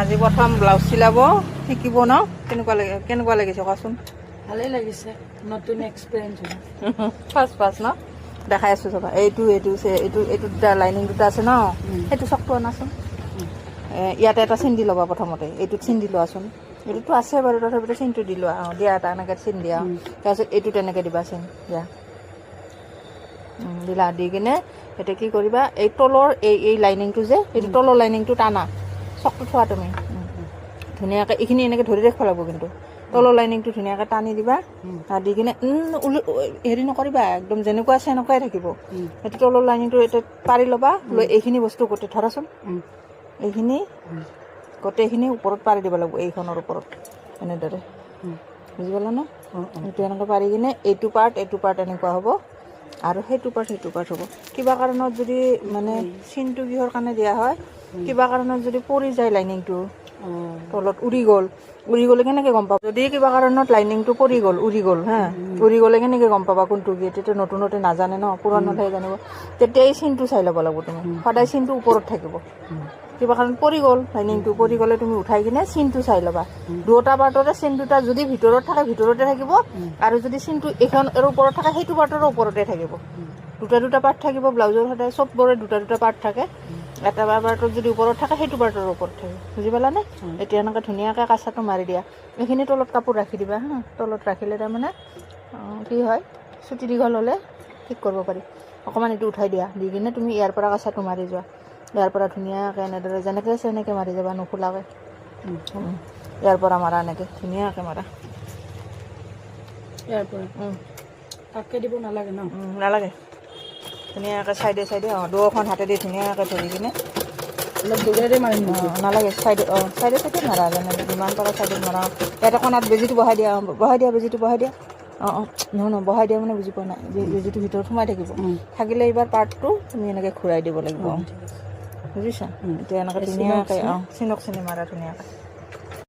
আজি প্ৰথম ব্লাউজ চিলাব শিকিব ন? কেনেকুৱা লাগিছে কোৱাচোন? ভালেই লাগিছে, নতুন এক্সপিৰিয়েঞ্চ ফাৰ্ষ্ট ন? দেখাই আছোঁ চাবা, এইটো লাইনিং দুটা আছে ন, সেইটো চকটো আনাচোন। ইয়াতে এটা চিন দি ল'বা প্ৰথমতে, এইটোত চিন দি লোৱাচোন। এইটোতো আছে বাৰু, তথাপিতো চিনটো দি লোৱা। দিয়া এটা এনেকৈ চিন দিয়া, তাৰপিছত এইটো তেনেকৈ দিবা চিন দিয়া। দিলা, দি কিনে এতিয়া কি কৰিবা, এই তলৰ এই লাইনিংটো যে, এইটো তলৰ লাইনিংটো টানা, চকটো থোৱা তুমি ধুনীয়াকৈ। এইখিনি এনেকৈ ধৰি ৰাখিব লাগিব, কিন্তু তলৰ লাইনিংটো ধুনীয়াকৈ টানি দিবা। দি কিনে হেৰি নকৰিবা, একদম যেনেকুৱা আছে সেনেকুৱাই থাকিব। সেইটো তলৰ লাইনিংটো এতিয়া পাৰি ল'বা, লৈ এইখিনি বস্তু গোটেই ধৰাচোন, এইখিনি গোটেইখিনি ওপৰত পাৰি দিব লাগিব, এইখনৰ ওপৰত এনেদৰে, বুজি পালা ন? এইটো এনেকৈ পাৰি কিনে এইটো পাৰ্ট এনেকুৱা হ'ব, আৰু সেইটো পাৰ্ট হ'ব। কিবা কাৰণত যদি মানে চিনটো কিহৰ কাৰণে দিয়া হয়, কিবা কাৰণত যদি পৰি যায় লাইনিংটো তলত, উৰি গ'লে কেনেকৈ গম পাবা? যদি কিবা কাৰণত লাইনিংটো উৰি গ'ল হা, উৰি গ'লে কেনেকৈ গম পাবা কোনটো কি? তেতিয়া নতুনতে নাজানে ন, পুৰণতহে জানিব। তেতিয়া এই চিনটো চাই ল'ব লাগিব তুমি, সদায় চিনটো ওপৰত থাকিব। কিবা কাৰণত পৰি গ'ল লাইনিংটো, পৰি গ'লে তুমি উঠাই কিনে চিনটো চাই ল'বা। দুটা পাৰ্টৰে চিন দুটা যদি ভিতৰত থাকে ভিতৰতে থাকিব, আৰু যদি চিনটো এইখন ওপৰত থাকে সেইটো পাৰ্টৰো ওপৰতে থাকিব। দুটা পাৰ্ট থাকিব ব্লাউজৰ, সদায় চববোৰে দুটা পাৰ্ট থাকে। এটা পাৰ্টত যদি ওপৰত থাকে সেইটো পাৰ্টৰ ওপৰত থাকে, বুজি পালানে? এতিয়া এনেকৈ ধুনীয়াকৈ কাচাটো মাৰি দিয়া। এইখিনি তলত কাপোৰ ৰাখি দিবা হা, তলত ৰাখিলে তাৰমানে কি হয়, চুটি দীঘল হ'লে ঠিক কৰিব পাৰি। অকণমান এইটো উঠাই দিয়া, দি কিনে তুমি ইয়াৰ পৰা কাচাটো মাৰি যোৱা। ইয়াৰ পৰা ধুনীয়াকৈ এনেদৰে যেনেকৈ আছে এনেকৈ মাৰি যাবা, নোখোলাকৈ। ইয়াৰ পৰা মাৰা, এনেকৈ ধুনীয়াকৈ মাৰা। ইয়াৰ পৰা তাকে দিব নালাগে ন? নালাগে, ধুনীয়াকৈ চাইডে দুয়োখন হাতেদি ধুনীয়াকৈ ধৰি কিনে অলপ দূৰেৰে মাৰিম নেকি? নালাগে, চাইডে মাৰা, যেনে যিমান পাৰা চাইডত মাৰা। এটা কোণাত বেজিটো বহাই দিয়া, বেজিটো বহাই দিয়া। নহয় বহাই দিয়া মানে বুজি পোৱা নাই, বেজিটো ভিতৰত সোমাই থাকিলে এইবাৰ পাৰ্টটো তুমি এনেকৈ ঘূৰাই দিব লাগিব, বুজিছা? এতিয়া এনেকৈ ধুনীয়াকৈ চিনি মাৰা ধুনীয়াকৈ।